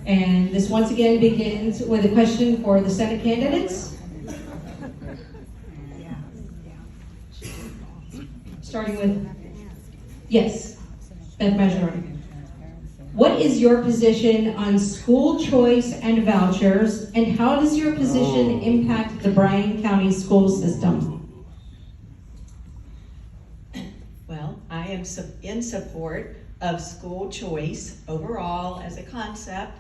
And this once again begins with a question for the Senate candidates. Starting with, yes, Beth Question. What is your position on school choice and vouchers, and how does your position impact the Bryan County school system? Well, I am in support of school choice overall as a concept.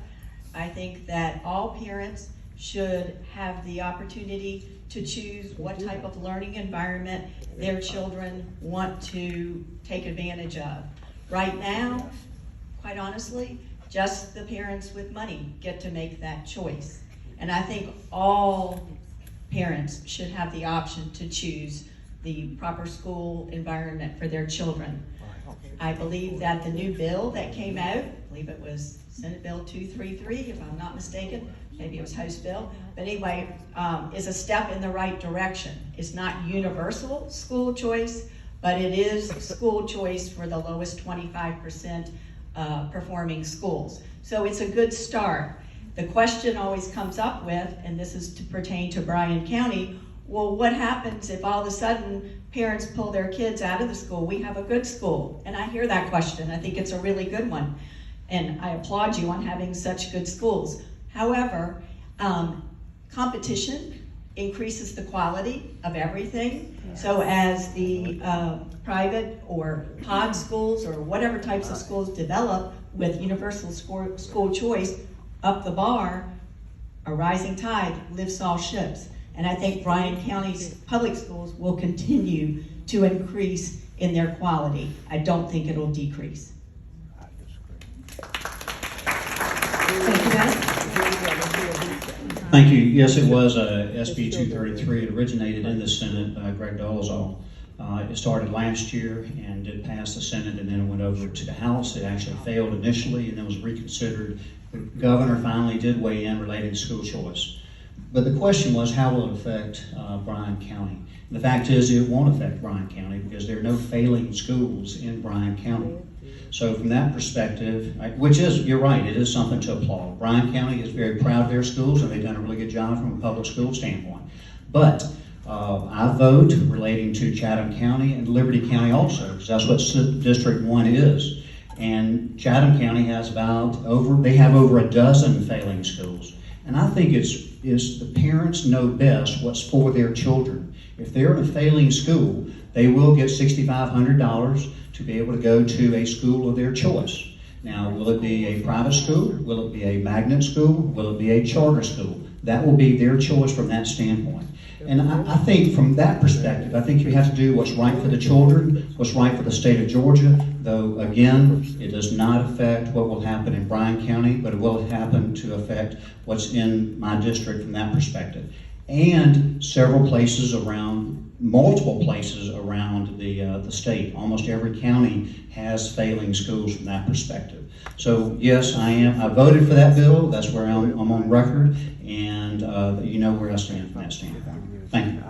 I think that all parents should have the opportunity to choose what type of learning environment their children want to take advantage of. Right now, quite honestly, just the parents with money get to make that choice. And I think all parents should have the option to choose the proper school environment for their children. I believe that the new bill that came out, I believe it was Senate Bill 233, if I'm not mistaken, maybe it was House Bill, but anyway, is a step in the right direction. It's not universal school choice, but it is school choice for the lowest 25% performing schools. So it's a good start. The question always comes up with, and this is to pertain to Bryan County, well, what happens if all of a sudden parents pull their kids out of the school? We have a good school. And I hear that question. I think it's a really good one. And I applaud you on having such good schools. However, competition increases the quality of everything. So as the private or pod schools or whatever types of schools develop with universal school choice up the bar, a rising tide lifts all ships. And I think Bryan County's public schools will continue to increase in their quality. I don't think it'll decrease. Thank you, Beth. Thank you. Yes, it was SB 233. It originated in the Senate by Greg Dolezal. It started last year and did pass the Senate, and then it went over to the House. It actually failed initially and then was reconsidered. The governor finally did weigh in relating to school choice. But the question was, how will it affect Bryan County? And the fact is, it won't affect Bryan County because there are no failing schools in Bryan County. So from that perspective, which is, you're right, it is something to applaud. Bryan County is very proud of their schools, and they've done a really good job from a public school standpoint. But I vote relating to Chatham County and Liberty County also, because that's what District 1 is. And Chatham County has they have over a dozen failing schools. And I think it's the parents know best what's for their children. If they're in a failing school, they will get $6,500 to be able to go to a school of their choice. Now, will it be a private school? Will it be a magnet school? Will it be a charter school? That will be their choice from that standpoint. And I think from that perspective, I think you have to do what's right for the children, what's right for the state of Georgia, though again, it does not affect what will happen in Bryan County, but it will happen to affect what's in my district from that perspective. And several places around, multiple places around the state. Almost every county has failing schools from that perspective. So yes, I voted for that bill. That's where I'm on record, and you know where I stand from that standpoint. Thank you.